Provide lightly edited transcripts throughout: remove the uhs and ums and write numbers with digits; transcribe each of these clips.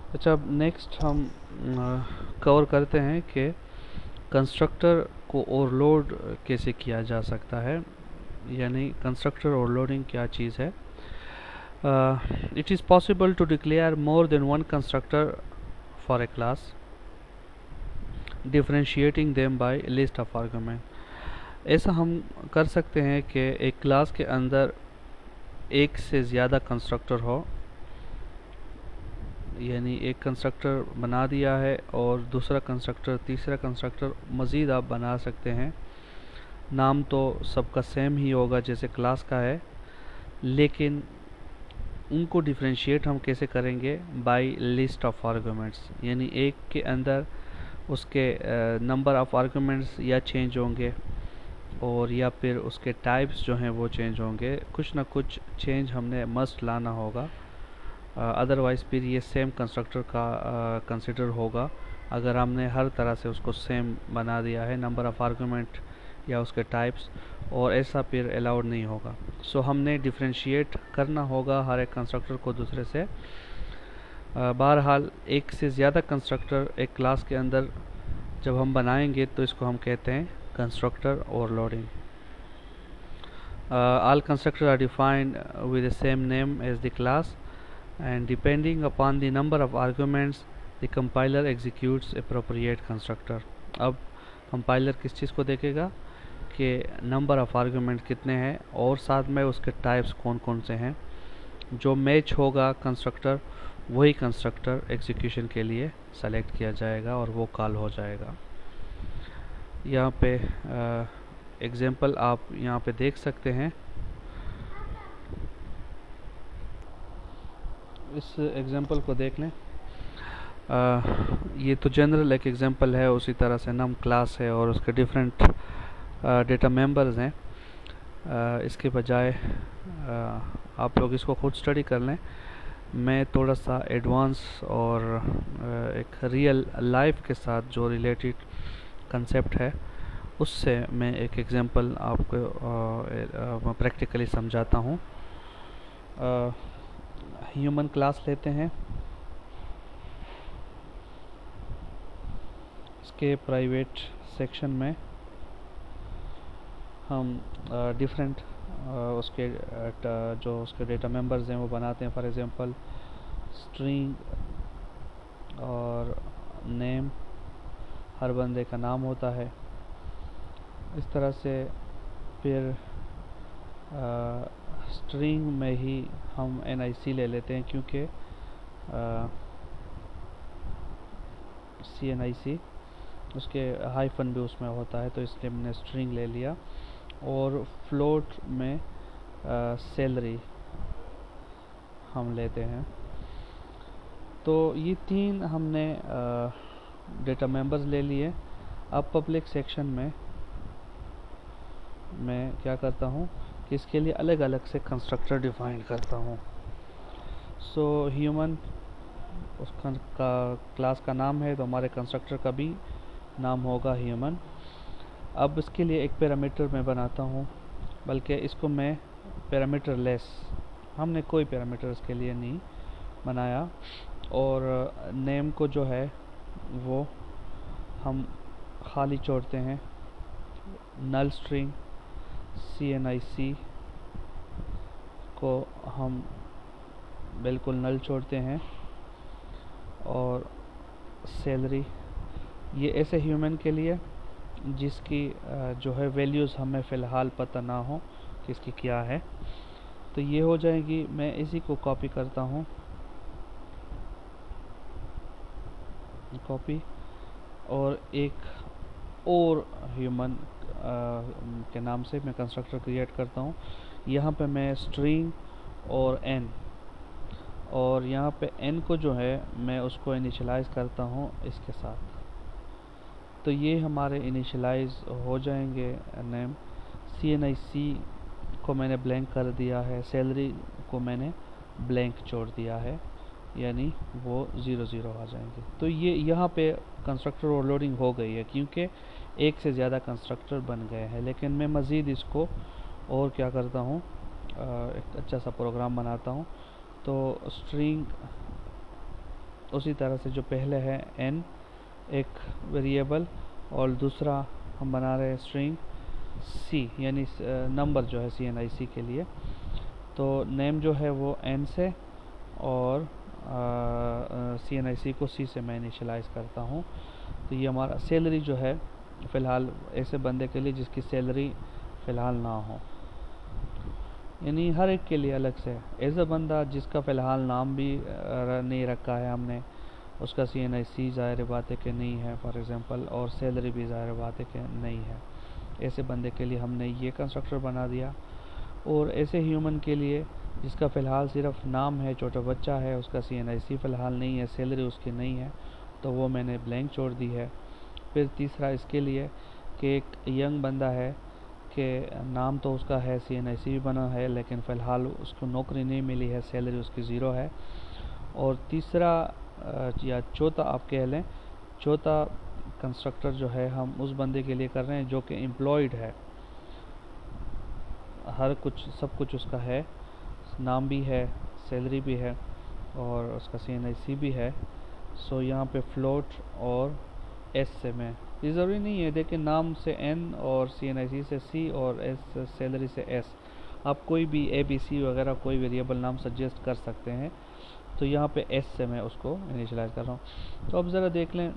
अच्छा, अब नेक्स्ट हम कवर करते हैं कि कंस्ट्रक्टर को ओवरलोड कैसे किया जा सकता है, यानी कंस्ट्रक्टर ओवरलोडिंग क्या चीज़ है। It is possible to declare more than one constructor for a class, differentiating them by list of argument. ऐसा हम कर सकते हैं कि एक क्लास के अंदर एक से ज़्यादा कंस्ट्रक्टर हो, यानी एक कंस्ट्रक्टर बना दिया है और दूसरा कंस्ट्रक्टर, तीसरा कंस्ट्रक्टर मज़ीद आप बना सकते हैं। नाम तो सबका सेम ही होगा जैसे क्लास का है, लेकिन उनको डिफरेंशिएट हम कैसे करेंगे, बाय लिस्ट ऑफ आर्गुमेंट्स, यानी एक के अंदर उसके नंबर ऑफ आर्गुमेंट्स या चेंज होंगे और या फिर उसके टाइप्स जो हैं वो चेंज होंगे। कुछ ना कुछ चेंज हमने मस्ट लाना होगा, अदरवाइज़ फिर ये सेम कंस्ट्रक्टर का कंसिडर होगा अगर हमने हर तरह से उसको सेम बना दिया है, नंबर ऑफ़ आर्गुमेंट या उसके टाइप्स, और ऐसा फिर अलाउड नहीं होगा। सो हमने डिफरेंशिएट करना होगा हर एक कंस्ट्रक्टर को दूसरे से। बहरहाल एक से ज़्यादा कंस्ट्रक्टर एक क्लास के अंदर जब हम बनाएंगे तो इसको हम कहते हैं constructor overloading. All constructors are defined with the same name as the class, and depending upon the number of arguments the compiler executes appropriate constructor। अब कंपाइलर किस चीज़ को देखेगा कि नंबर ऑफ़ आर्गुमेंट कितने हैं और साथ में उसके टाइप्स कौन कौन से हैं। जो मैच होगा कंस्ट्रक्टर, वही कंस्ट्रक्टर एग्जीक्यूशन के लिए सेलेक्ट किया जाएगा और वो कॉल हो जाएगा। यहाँ पे एग्जाम्पल आप यहाँ पे देख सकते हैं। इस एग्जाम्पल को देख लें। ये तो जनरल एक एग्जाम्पल है, उसी तरह से नम क्लास है और उसके डिफरेंट डेटा मेंबर्स हैं। इसके बजाय आप लोग इसको खुद स्टडी कर लें। मैं थोड़ा सा एडवांस और एक रियल लाइफ के साथ जो रिलेटेड कंसेप्ट है उससे मैं एक एग्जांपल आपको प्रैक्टिकली समझाता हूँ। ह्यूमन क्लास लेते हैं, इसके प्राइवेट सेक्शन में हम डिफरेंट उसके जो उसके डेटा मेंबर्स हैं वो बनाते हैं। फॉर एग्जांपल स्ट्रिंग और नेम, हर बंदे का नाम होता है। इस तरह से फिर स्ट्रिंग में ही हम NIC ले लेते हैं, क्योंकि CNIC उसके हाइफन भी उसमें होता है, तो इसलिए मैंने स्ट्रिंग ले लिया। और फ्लोट में सैलरी हम लेते हैं। तो ये तीन हमने डेटा मेंबर्स ले लिए। अब पब्लिक सेक्शन में मैं क्या करता हूँ कि इसके लिए अलग अलग से कंस्ट्रक्टर डिफाइन करता हूँ। सो ह्यूमन उसका क्लास का नाम है, तो हमारे कंस्ट्रक्टर का भी नाम होगा ह्यूमन। अब इसके लिए एक पैरामीटर मैं बनाता हूँ, बल्कि इसको मैं पैरामीटर लेस, हमने कोई पैरामीटर इसके लिए नहीं बनाया। और नेम को जो है वो हम खाली छोड़ते हैं। नल स्ट्रिंग CNIC को हम बिल्कुल नल छोड़ते हैं। और सैलरी ये ऐसे ह्यूमन के लिए जिसकी जो है वैल्यूज़ हमें फ़िलहाल पता ना हो कि इसकी क्या है। तो ये हो जाएगी। मैं इसी को कॉपी करता हूँ, कॉपी, और एक और ह्यूमन के नाम से मैं कंस्ट्रक्टर क्रिएट करता हूँ। यहाँ पे मैं स्ट्रिंग और n, और यहाँ पे n को जो है मैं उसको इनिशियलाइज़ करता हूँ इसके साथ। तो ये हमारे इनिशियलाइज़ हो जाएंगे नेम। CNIC को मैंने ब्लैंक कर दिया है, सैलरी को मैंने ब्लैंक छोड़ दिया है, यानी वो 0 आ जाएंगे। तो ये यहाँ पे कंस्ट्रक्टर ओवरलोडिंग हो गई है, क्योंकि एक से ज़्यादा कंस्ट्रक्टर बन गए हैं। लेकिन मैं मज़ीद इसको और क्या करता हूँ, एक अच्छा सा प्रोग्राम बनाता हूँ। तो स्ट्रिंग उसी तरह से जो पहले है n एक वेरिएबल और दूसरा हम बना रहे हैं स्ट्रिंग c यानी नंबर जो है CNIC के लिए। तो नेम जो है वो n से और CNIC को c से मैं इनिशियलाइज़ करता हूँ। तो ये हमारा सैलरी जो है फ़िलहाल ऐसे बंदे के लिए जिसकी सैलरी फ़िलहाल ना हो, यानी हर एक के लिए अलग से। ऐसा बंदा जिसका फ़िलहाल नाम भी नहीं रखा है हमने, उसका CNIC ज़ाहिर बात है कि नहीं है फॉर एग्ज़ाम्पल, और सैलरी भी ज़ाहिर बात है कि नहीं है। ऐसे बंदे के लिए हमने ये कंस्ट्रक्टर बना दिया। और ऐसे ह्यूमन के लिए जिसका फ़िलहाल सिर्फ नाम है, छोटा बच्चा है, उसका CNIC फ़िलहाल नहीं है, सैलरी उसकी नहीं है, तो वो मैंने ब्लैंक छोड़ दी है। फिर तीसरा इसके लिए कि एक यंग बंदा है कि नाम तो उसका है, CNIC भी बना है, लेकिन फ़िलहाल उसको नौकरी नहीं मिली है, सैलरी उसकी ज़ीरो है। और तीसरा या चौथा आप कह लें, चौथा कंस्ट्रक्टर जो है हम उस बंदे के लिए कर रहे हैं जो कि एम्प्लॉयड है, हर कुछ सब कुछ उसका है, नाम भी है, सैलरी भी है और उसका CNIC भी है। सो यहाँ पे फ्लोट और s से मैं, ये ज़रूरी नहीं है, देखिए नाम से n और CNIC से c और s सैलरी से s, आप कोई भी ABC वगैरह कोई वेरिएबल नाम सजेस्ट कर सकते हैं। तो यहाँ पे s से मैं उसको इनिशियलाइज़ कर रहा हूँ। तो अब ज़रा देख लें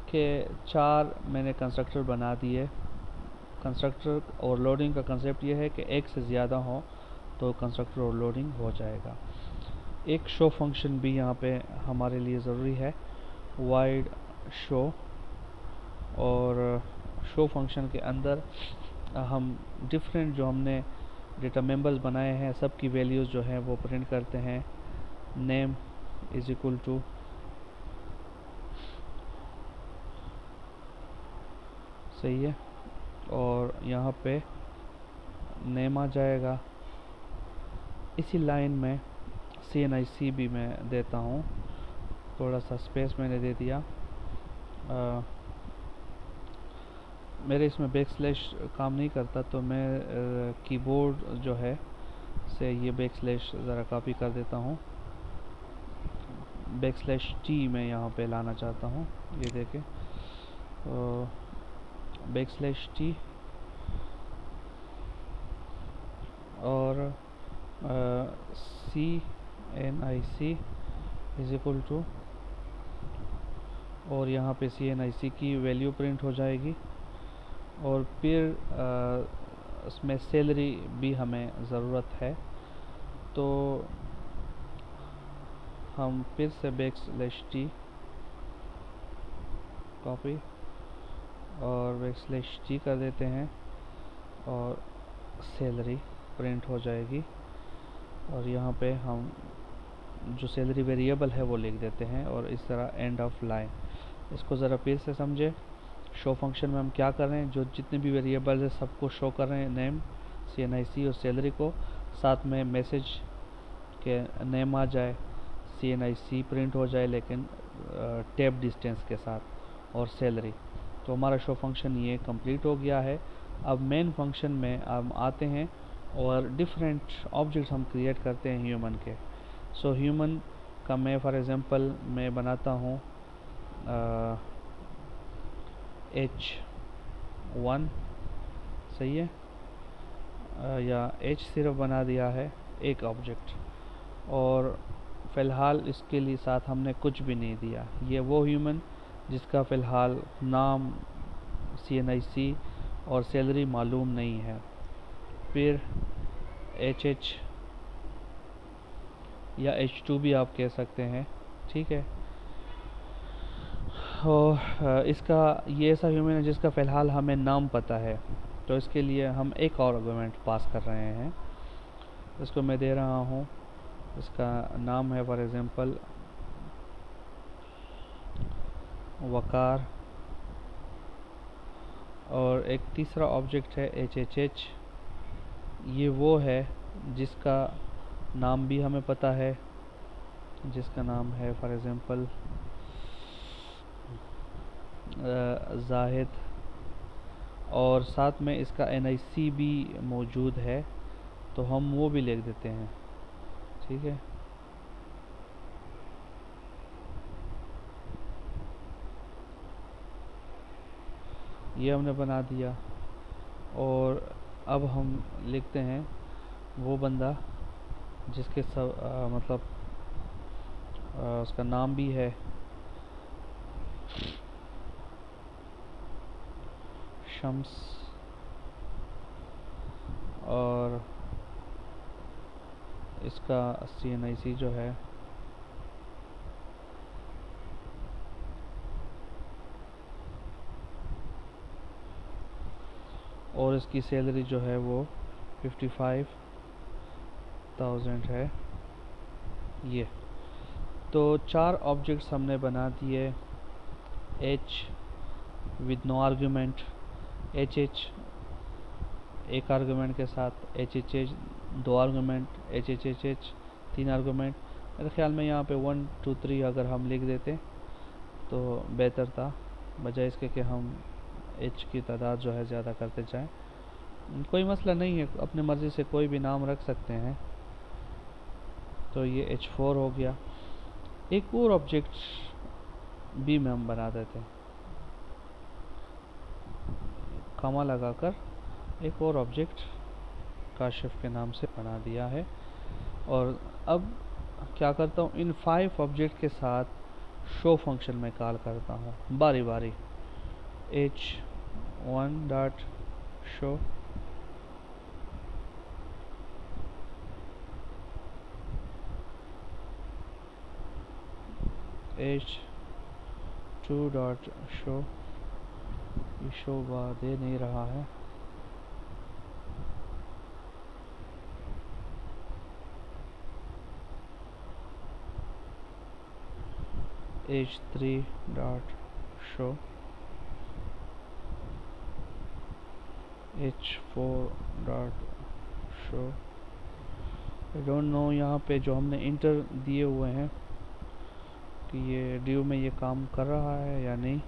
कि 4 मैंने कंस्ट्रक्टर बना दिए। कंस्ट्रक्टर ओवरलोडिंग का कंसेप्ट ये है कि एक से ज़्यादा हो तो कंस्ट्रक्टर ओवरलोडिंग हो जाएगा। एक शो फंक्शन भी यहाँ पे हमारे लिए ज़रूरी है, वाइड शो। और शो फंक्शन के अंदर हम डिफरेंट जो हमने डेटा मेंबर्स बनाए हैं सब की वैल्यूज़ जो हैं वो प्रिंट करते हैं। नेम इज इक्वल टू सही है, और यहाँ पे नेम आ जाएगा। इसी लाइन में CNIC भी मैं देता हूँ, थोड़ा सा स्पेस मैंने दे दिया। मेरे इसमें बैकस्लैश काम नहीं करता, तो मैं कीबोर्ड जो है से ये बैकस्लैश ज़रा कॉपी कर देता हूँ। बैकस्लैश T मैं यहाँ पे लाना चाहता हूँ, ये देखें, बैकस्लैश T और CNIC इज इक्वल टू, और यहाँ पे CNIC की वैल्यू प्रिंट हो जाएगी। और फिर इसमें सैलरी भी हमें ज़रूरत है, तो हम फिर से बैकस्लैश T कॉपी और बैकस्लैश T कर देते हैं और सैलरी प्रिंट हो जाएगी। और यहाँ पे हम जो सैलरी वेरिएबल है वो लिख देते हैं, और इस तरह एंड ऑफ लाइन। इसको ज़रा फिर से समझे, शो फंक्शन में हम क्या कर रहे हैं, जो जितने भी वेरिएबल्स है सबको शो कर रहे हैं, नेम, CNIC और सैलरी को, साथ में मैसेज के नेम आ जाए, CNIC प्रिंट हो जाए लेकिन टैब डिस्टेंस के साथ, और सैलरी। तो हमारा शो फंक्शन ये कंप्लीट हो गया है। अब मेन फंक्शन में हम आते हैं और डिफरेंट ऑब्जेक्ट्स हम क्रिएट करते हैं ह्यूमन के। सो ह्यूमन का मैं फॉर एग्ज़ाम्पल मैं बनाता हूँ H1, सही है, या H सिर्फ बना दिया है एक ऑब्जेक्ट, और फ़िलहाल इसके लिए साथ हमने कुछ भी नहीं दिया। ये वो ह्यूमन जिसका फ़िलहाल नाम, CNIC और सैलरी मालूम नहीं है। फिर HH या H2 भी आप कह सकते हैं, ठीक है। और इसका ये ऐसा ह्यूमन है जिसका फ़िलहाल हमें नाम पता है, तो इसके लिए हम एक और आर्गुमेंट पास कर रहे हैं। इसको मैं दे रहा हूँ, इसका नाम है फॉर एग्ज़ाम्पल वकार, और एक तीसरा ऑब्जेक्ट है HHH। ये वो है जिसका नाम भी हमें पता है, जिसका नाम है फॉर एग्ज़ाम्पल जाहिद, और साथ में इसका NIC भी मौजूद है, तो हम वो भी लिख देते हैं, ठीक है। ये हमने बना दिया। और अब हम लिखते हैं वो बंदा जिसके सब मतलब उसका नाम भी है शम्स और इसका CNIC जो है और इसकी सैलरी जो है वो 55,000 है। ये तो 4 ऑब्जेक्ट्स हमने बना दिए। H with no argument, HH एक आर्गुमेंट के साथ, HHH 2 आर्गुमेंट, HHHH 3 आर्गुमेंट। मेरे ख्याल में यहाँ पे 1 2 3 अगर हम लिख देते तो बेहतर था, बजाय इसके कि हम H की तादाद जो है ज़्यादा करते जाएं। कोई मसला नहीं है, अपनी मर्ज़ी से कोई भी नाम रख सकते हैं। तो ये H4 हो गया। एक और ऑब्जेक्ट भी में हम बना देते हैं, कॉमा लगाकर एक और ऑब्जेक्ट काशिफ के नाम से बना दिया है। और अब क्या करता हूँ, इन 5 ऑब्जेक्ट के साथ शो फंक्शन में कॉल करता हूँ बारी बारी। H1 dot show, H2 dot show, ये शो दे नहीं रहा है। H3 dot show, H4 dot show. I don't know यहाँ पे जो हमने इंटर दिए हुए हैं कि ये ड्यू में ये काम कर रहा है या नहीं,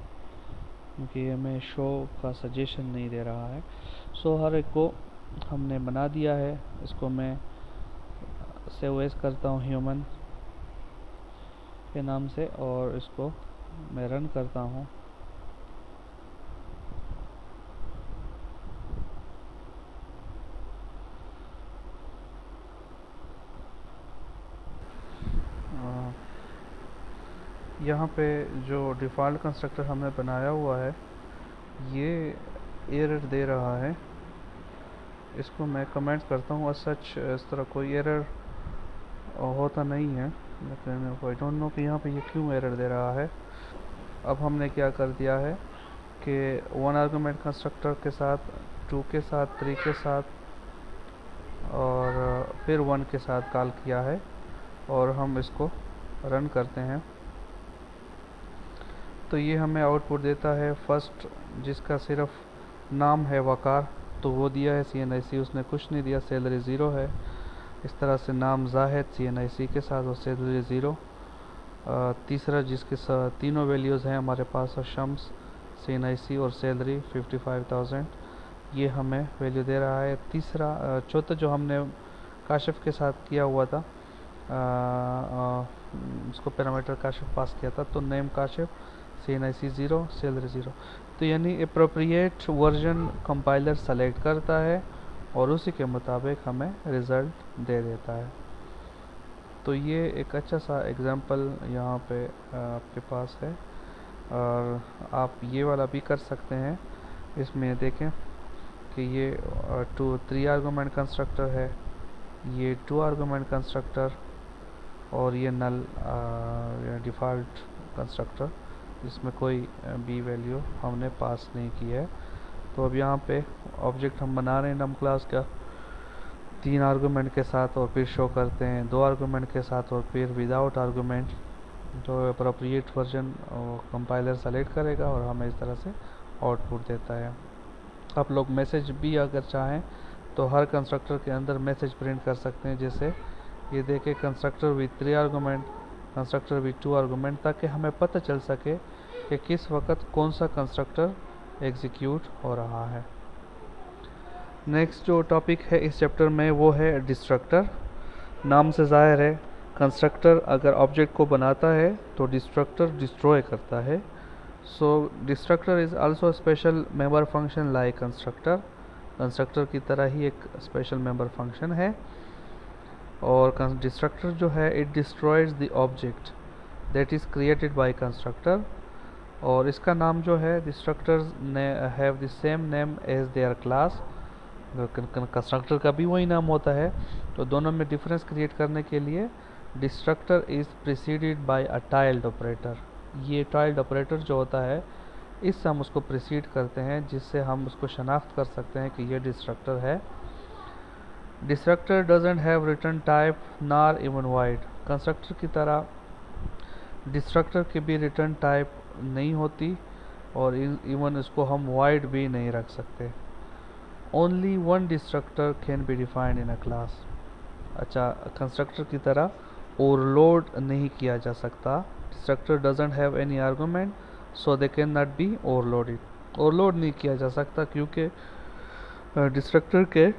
क्योंकि ये हमें शो का सजेशन नहीं दे रहा है। सो हर एक को हमने बना दिया है। इसको मैं सेव एज करता हूँ ह्यूमन के नाम से और इसको मैं रन करता हूँ। यहाँ पे जो डिफ़ॉल्ट कंस्ट्रक्टर हमने बनाया हुआ है ये एरर दे रहा है। इसको मैं कमेंट करता हूँ। सच इस तरह कोई एरर होता नहीं है, लेकिन आई डोंट नो कि यहाँ पे ये क्यों एरर दे रहा है। अब हमने क्या कर दिया है कि 1 आर्गुमेंट कंस्ट्रक्टर के साथ, 2 के साथ, 3 के साथ और फिर 1 के साथ कॉल किया है और हम इसको रन करते हैं तो ये हमें आउटपुट देता है। फर्स्ट जिसका सिर्फ नाम है वकार, तो वो दिया है CNIC, उसने कुछ नहीं दिया, सैलरी 0 है। इस तरह से नाम जाहिद CNIC के साथ और सैलरी 0। तीसरा जिसके साथ तीनों वैल्यूज़ हैं हमारे पास, शम्स, CNIC और सैलरी 55,000, ये हमें वैल्यू दे रहा है। तीसरा चौथा जो हमने काशिफ के साथ किया हुआ था, उसको पैरामीटर काशिफ पास किया था, तो नेम काशिफ, CNIC 0, सैलरी 0। तो यानी अप्रोप्रिएट वर्जन कंपाइलर सेलेक्ट करता है और उसी के मुताबिक हमें रिज़ल्ट दे देता है। तो ये एक अच्छा सा एग्जांपल यहाँ पे आपके पास है और आप ये वाला भी कर सकते हैं। इसमें देखें कि ये 3 आर्गुमेंट कंस्ट्रक्टर है, ये 2 आर्गुमेंट कंस्ट्रक्टर और ये नल डिफ़ॉल्ट कंस्ट्रक्टर, इसमें कोई बी वैल्यू हमने पास नहीं की है। तो अब यहाँ पे ऑब्जेक्ट हम बना रहे हैं नम क्लास का 3 आर्गुमेंट के साथ और फिर शो करते हैं 2 आर्गुमेंट के साथ और फिर विदाउट आर्गुमेंट। तो अप्रोप्रिएट वर्जन कंपाइलर सेलेक्ट करेगा और हमें इस तरह से आउटपुट देता है। आप लोग मैसेज भी अगर चाहें तो हर कंस्ट्रक्टर के अंदर मैसेज प्रिंट कर सकते हैं। जैसे ये देखें, constructor with 3 argument, constructor with 2 argument, ताकि हमें पता चल सके कि किस वक्त कौन सा कंस्ट्रक्टर एग्जीक्यूट हो रहा है। नेक्स्ट जो टॉपिक है इस चैप्टर में वो है डिस्ट्रक्टर। नाम से ज़ाहिर है कंस्ट्रक्टर अगर ऑब्जेक्ट को बनाता है तो डिस्ट्रक्टर डिस्ट्रॉय करता है। So destructor is also special member function like constructor, constructor की तरह ही एक स्पेशल मेंबर फंक्शन है। और डिस्ट्रक्टर जो है it destroys the object that is created by constructor, और इसका नाम जो है destructors have the same name as their class, constructor का भी वही नाम होता है। तो दोनों में डिफरेंस क्रिएट करने के लिए destructor is preceded by a tiled operator, ये टाइल्ड ऑपरेटर जो होता है इससे हम उसको प्रिसीड करते हैं, जिससे हम उसको शनाख्त कर सकते हैं कि ये डिस्ट्रक्टर है। Destructor doesn't have return type nor even wide, constructor की तरह डिस्ट्रक्टर की भी रिटर्न टाइप नहीं होती और इवन इसको हम वाइड भी नहीं रख सकते। Only one destructor can be defined in a class. अच्छा, कंस्ट्रक्टर की तरह ओवरलोड नहीं किया जा सकता, destructor doesn't have any argument so they can not be overloaded, overload नहीं किया जा सकता क्योंकि डिस्ट्रक्टर के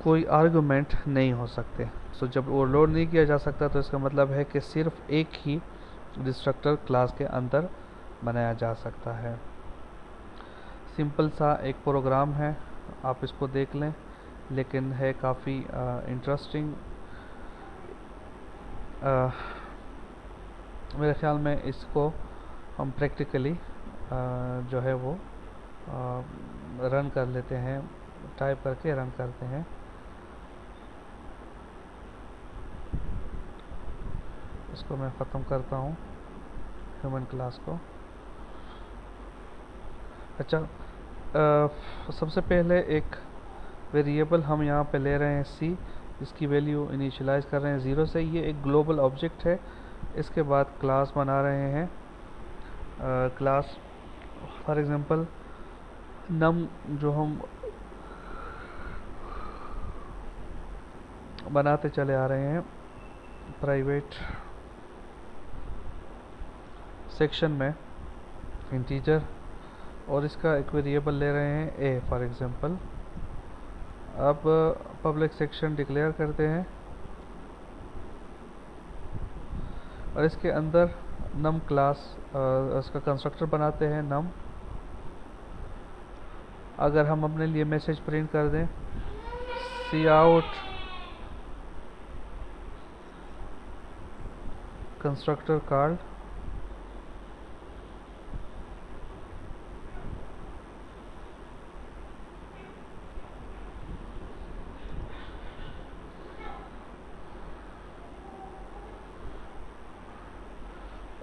कोई आर्गुमेंट नहीं हो सकते। सो जब ओवरलोड नहीं किया जा सकता तो इसका मतलब है कि सिर्फ एक ही डिस्ट्रक्टर क्लास के अंदर बनाया जा सकता है। सिंपल सा एक प्रोग्राम है, आप इसको देख लें, लेकिन है काफ़ी इंटरेस्टिंग। मेरे ख्याल में इसको हम प्रैक्टिकली जो है वो रन कर लेते हैं, टाइप करके रन करते हैं। इसको मैं ख़त्म करता हूँ ह्यूमन क्लास को। अच्छा, सबसे पहले एक वेरिएबल हम यहाँ पे ले रहे हैं सी, इसकी वैल्यू इनिशियलाइज कर रहे हैं 0 से। ये एक ग्लोबल ऑब्जेक्ट है। इसके बाद क्लास बना रहे हैं, क्लास फॉर एग्जांपल नम जो हम बनाते चले आ रहे हैं प्राइवेट सेक्शन में इंटीजर, और इसका एक वेरिएबल ले रहे हैं ए फॉर एग्जांपल। अब पब्लिक सेक्शन डिक्लेयर करते हैं और इसके अंदर नम क्लास इसका कंस्ट्रक्टर बनाते हैं नम। अगर हम अपने लिए मैसेज प्रिंट कर दें सी आउट कंस्ट्रक्टर कॉल्ड,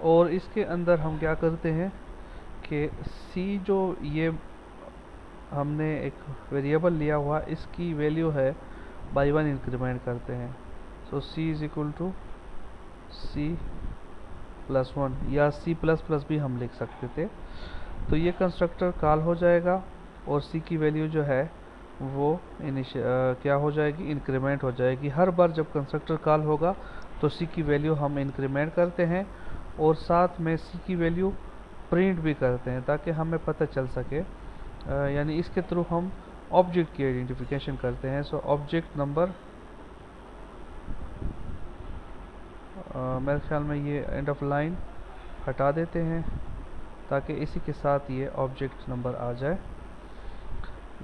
और इसके अंदर हम क्या करते हैं कि सी जो ये हमने एक वेरिएबल लिया हुआ इसकी वैल्यू है बाई 1 इंक्रीमेंट करते हैं। So c is equal to c plus 1 या सी प्लस प्लस भी हम लिख सकते थे। तो ये कंस्ट्रक्टर कॉल हो जाएगा और सी की वैल्यू जो है वो क्या हो जाएगी, इंक्रीमेंट हो जाएगी। हर बार जब कंस्ट्रक्टर कॉल होगा तो सी की वैल्यू हम इंक्रीमेंट करते हैं और साथ में सी की वैल्यू प्रिंट भी करते हैं ताकि हमें पता चल सके, यानी इसके थ्रू हम ऑब्जेक्ट की आइडेंटिफिकेशन करते हैं। सो ऑब्जेक्ट नंबर, मेरे ख्याल में ये एंड ऑफ लाइन हटा देते हैं ताकि इसी के साथ ये ऑब्जेक्ट नंबर आ जाए,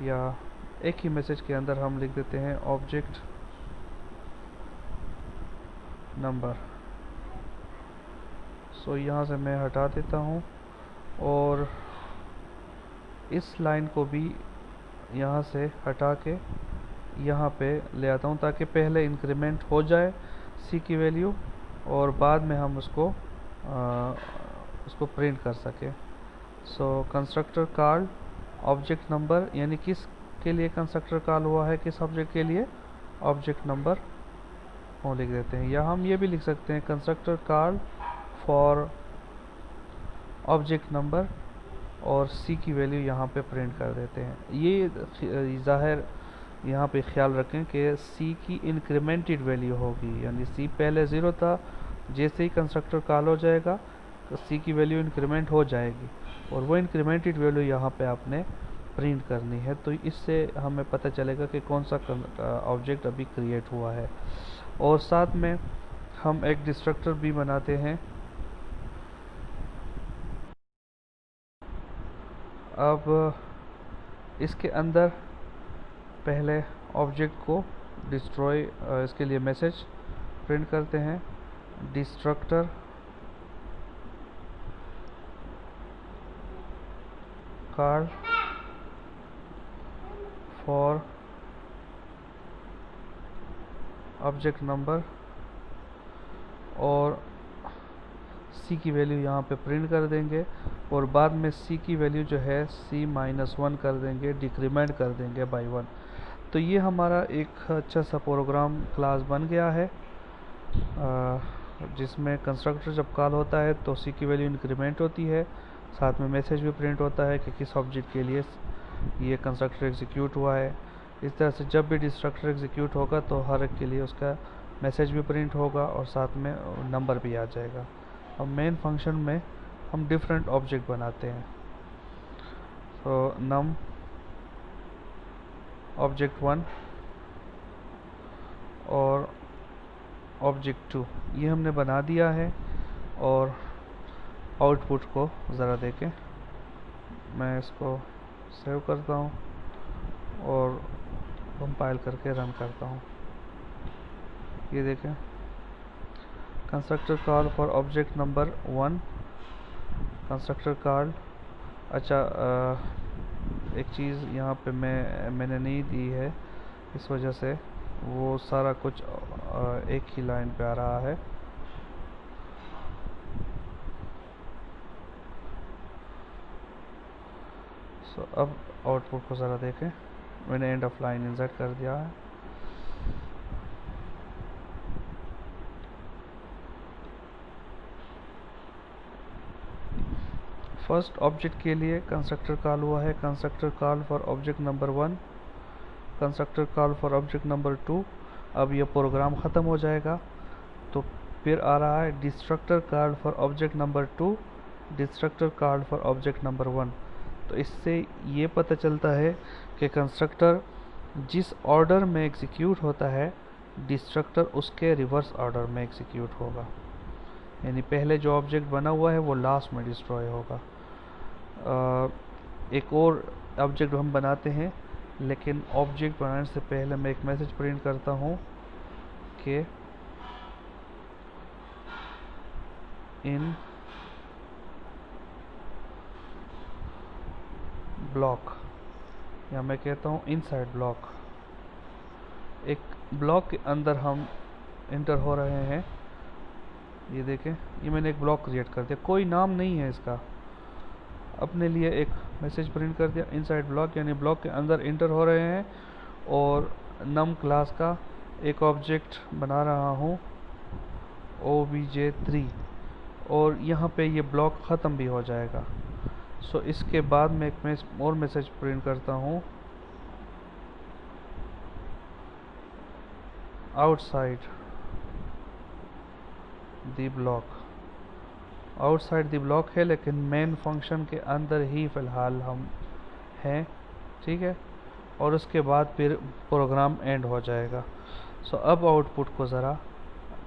या एक ही मैसेज के अंदर हम लिख देते हैं ऑब्जेक्ट नंबर। सो यहाँ से मैं हटा देता हूँ और इस लाइन को भी यहाँ से हटा के यहाँ पे ले आता हूँ ताकि पहले इंक्रीमेंट हो जाए सी की वैल्यू और बाद में हम उसको प्रिंट कर सके। सो कंस्ट्रक्टर कॉल ऑब्जेक्ट नंबर, यानी किस के लिए कंस्ट्रक्टर कॉल हुआ है, किस ऑब्जेक्ट के लिए, ऑब्जेक्ट नंबर को लिख देते हैं। या हम ये भी लिख सकते हैं constructor call for object number और सी की वैल्यू यहाँ पे प्रिंट कर देते हैं। ये ज़ाहिर यहाँ पे ख्याल रखें कि सी की इंक्रीमेंटेड वैल्यू होगी, यानी सी पहले 0 था, जैसे ही कंस्ट्रक्टर कॉल हो जाएगा तो सी की वैल्यू इंक्रीमेंट हो जाएगी और वो इंक्रीमेंटेड वैल्यू यहाँ पे आपने प्रिंट करनी है। तो इससे हमें पता चलेगा कि कौन सा ऑब्जेक्ट अभी क्रिएट हुआ है। और साथ में हम एक डिस्ट्रक्टर भी बनाते हैं अब इसके अंदर पहले ऑब्जेक्ट को डिस्ट्रॉय, इसके लिए मैसेज प्रिंट करते हैं, destructor card for object number, और सी की वैल्यू यहाँ पे प्रिंट कर देंगे, और बाद में सी की वैल्यू जो है C-1 कर देंगे, डिक्रीमेंट कर देंगे बाई 1। तो ये हमारा एक अच्छा सा प्रोग्राम क्लास बन गया है, जिसमें कंस्ट्रक्टर जब कॉल होता है तो सी की वैल्यू इंक्रीमेंट होती है, साथ में मैसेज भी प्रिंट होता है कि किस ऑब्जेक्ट के लिए ये कंस्ट्रक्टर एग्जीक्यूट हुआ है। इस तरह से जब भी डिस्ट्रक्टर एग्जीक्यूट होगा तो हर एक के लिए उसका मैसेज भी प्रिंट होगा और साथ में नंबर भी आ जाएगा। अब मेन फंक्शन में हम डिफरेंट ऑब्जेक्ट बनाते हैं। तो नम ऑब्जेक्ट 1 और ऑब्जेक्ट 2 ये हमने बना दिया है, और आउटपुट को ज़रा देखें। मैं इसको सेव करता हूँ और कंपाइल करके रन करता हूँ। ये देखें, constructor call for object number 1, constructor call. अच्छा, एक चीज़ यहाँ पे मैंने नहीं दी है, इस वजह से वो सारा कुछ एक ही लाइन पे आ रहा है। सो अब आउटपुट को ज़रा देखें, मैंने एंड ऑफ लाइन इंसर्ट कर दिया है। फर्स्ट ऑब्जेक्ट के लिए कंस्ट्रक्टर कॉल हुआ है, constructor call for object number 1, constructor call for object number 2। अब ये प्रोग्राम ख़त्म हो जाएगा, तो फिर आ रहा है destructor call for object number 2, destructor call for object number 1। तो इससे ये पता चलता है कि कंस्ट्रक्टर जिस ऑर्डर में एग्जीक्यूट होता है, डिस्ट्रक्टर उसके रिवर्स ऑर्डर में एग्जीक्यूट होगा, यानी पहले जो ऑब्जेक्ट बना हुआ है वो लास्ट में डिस्ट्रॉय होगा। एक और ऑब्जेक्ट हम बनाते हैं, लेकिन ऑब्जेक्ट बनाने से पहले मैं एक मैसेज प्रिंट करता हूँ कि इन ब्लॉक, या मैं कहता हूँ इनसाइड ब्लॉक। एक ब्लॉक के अंदर हम इंटर हो रहे हैं। ये देखें, ये मैंने एक ब्लॉक क्रिएट कर दिया, कोई नाम नहीं है इसका, अपने लिए एक मैसेज प्रिंट कर दिया इनसाइड ब्लॉक, यानी ब्लॉक के अंदर इंटर हो रहे हैं। और नम क्लास का एक ऑब्जेक्ट बना रहा हूँ obj3, और यहाँ पे ये ब्लॉक ख़त्म भी हो जाएगा। सो इसके बाद मैं एक और मैसेज प्रिंट करता हूँ outside the block. Outside the block है, लेकिन मेन फंक्शन के अंदर ही फ़िलहाल हम हैं, ठीक है। और उसके बाद फिर प्रोग्राम एंड हो जाएगा। सो अब आउटपुट को ज़रा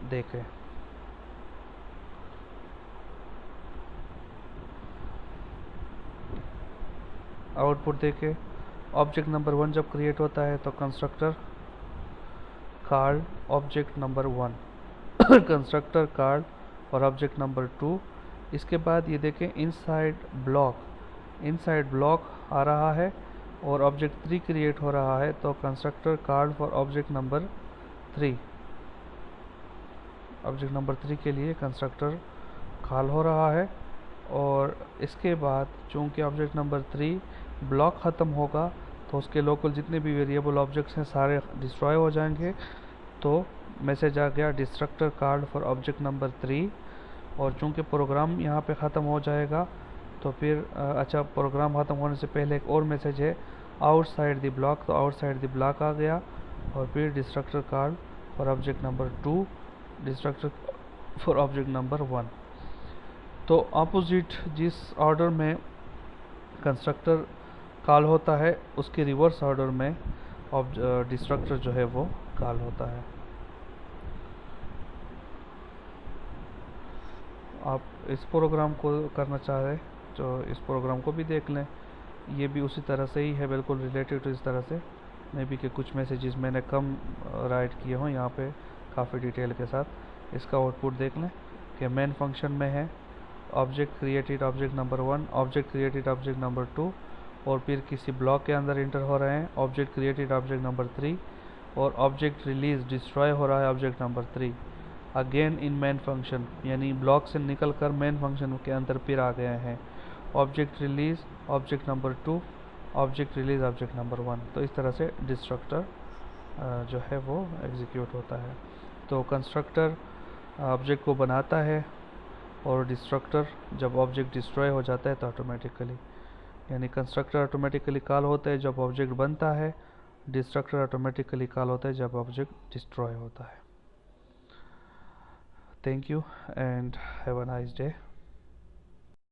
देखें। आउटपुट देखें, ऑब्जेक्ट नंबर 1 जब क्रिएट होता है तो constructor called object number 1, constructor called और ऑब्जेक्ट नंबर 2। इसके बाद ये देखें इनसाइड ब्लॉक आ रहा है और ऑब्जेक्ट 3 क्रिएट हो रहा है, तो constructor called for object number 3, object number 3 के लिए कंस्ट्रक्टर कॉल हो रहा है। और इसके बाद चूंकि ऑब्जेक्ट नंबर 3 ब्लॉक ख़त्म होगा तो उसके लोकल जितने भी वेरिएबल ऑब्जेक्ट्स हैं सारे डिस्ट्रॉय हो जाएंगे। तो मैसेज आ गया destructor called for object number 3, और चूंकि प्रोग्राम यहाँ पे ख़त्म हो जाएगा तो फिर अच्छा, प्रोग्राम ख़त्म होने से पहले एक और मैसेज है आउटसाइड द ब्लॉक, तो आउटसाइड द ब्लॉक आ गया। और फिर destructor called for object number 2, destructor for object number 1। तो अपोजिट जिस ऑर्डर में कंस्ट्रक्टर कॉल होता है उसके रिवर्स ऑर्डर में डिस्ट्रक्टर जो है वो कॉल होता है। आप इस प्रोग्राम को करना चाह रहे तो इस प्रोग्राम को भी देख लें। ये भी उसी तरह से ही है, बिल्कुल रिलेटेड टू इस तरह से। मे बी कि कुछ मैसेजेस मैंने कम राइट किए हों यहाँ पे काफ़ी डिटेल के साथ। इसका आउटपुट देख लें कि मेन फंक्शन में है object created object number 1, object created object number 2, और फिर किसी ब्लॉक के अंदर इंटर हो रहे हैं ऑब्जेक्ट क्रिएटेड ऑब्जेक्ट नंबर 3, और ऑब्जेक्ट रिलीज डिस्ट्रॉय हो रहा है object number 3 again in main function, यानी ब्लॉक से निकल कर मेन फंक्शन के अंदर फिर आ गए हैं object release object number 2, object release object number 1। तो इस तरह से डिस्ट्रक्टर जो है वो एग्जीक्यूट होता है। तो कंस्ट्रक्टर ऑब्जेक्ट को बनाता है, और डिस्ट्रक्टर जब ऑब्जेक्ट डिस्ट्रॉय हो जाता है तो ऑटोमेटिकली, यानी कंस्ट्रक्टर ऑटोमेटिकली कॉल होता है जब ऑब्जेक्ट बनता है, डिस्ट्रक्टर ऑटोमेटिकली कॉल होता है जब ऑब्जेक्ट डिस्ट्रॉय होता है। Thank you and have a nice day.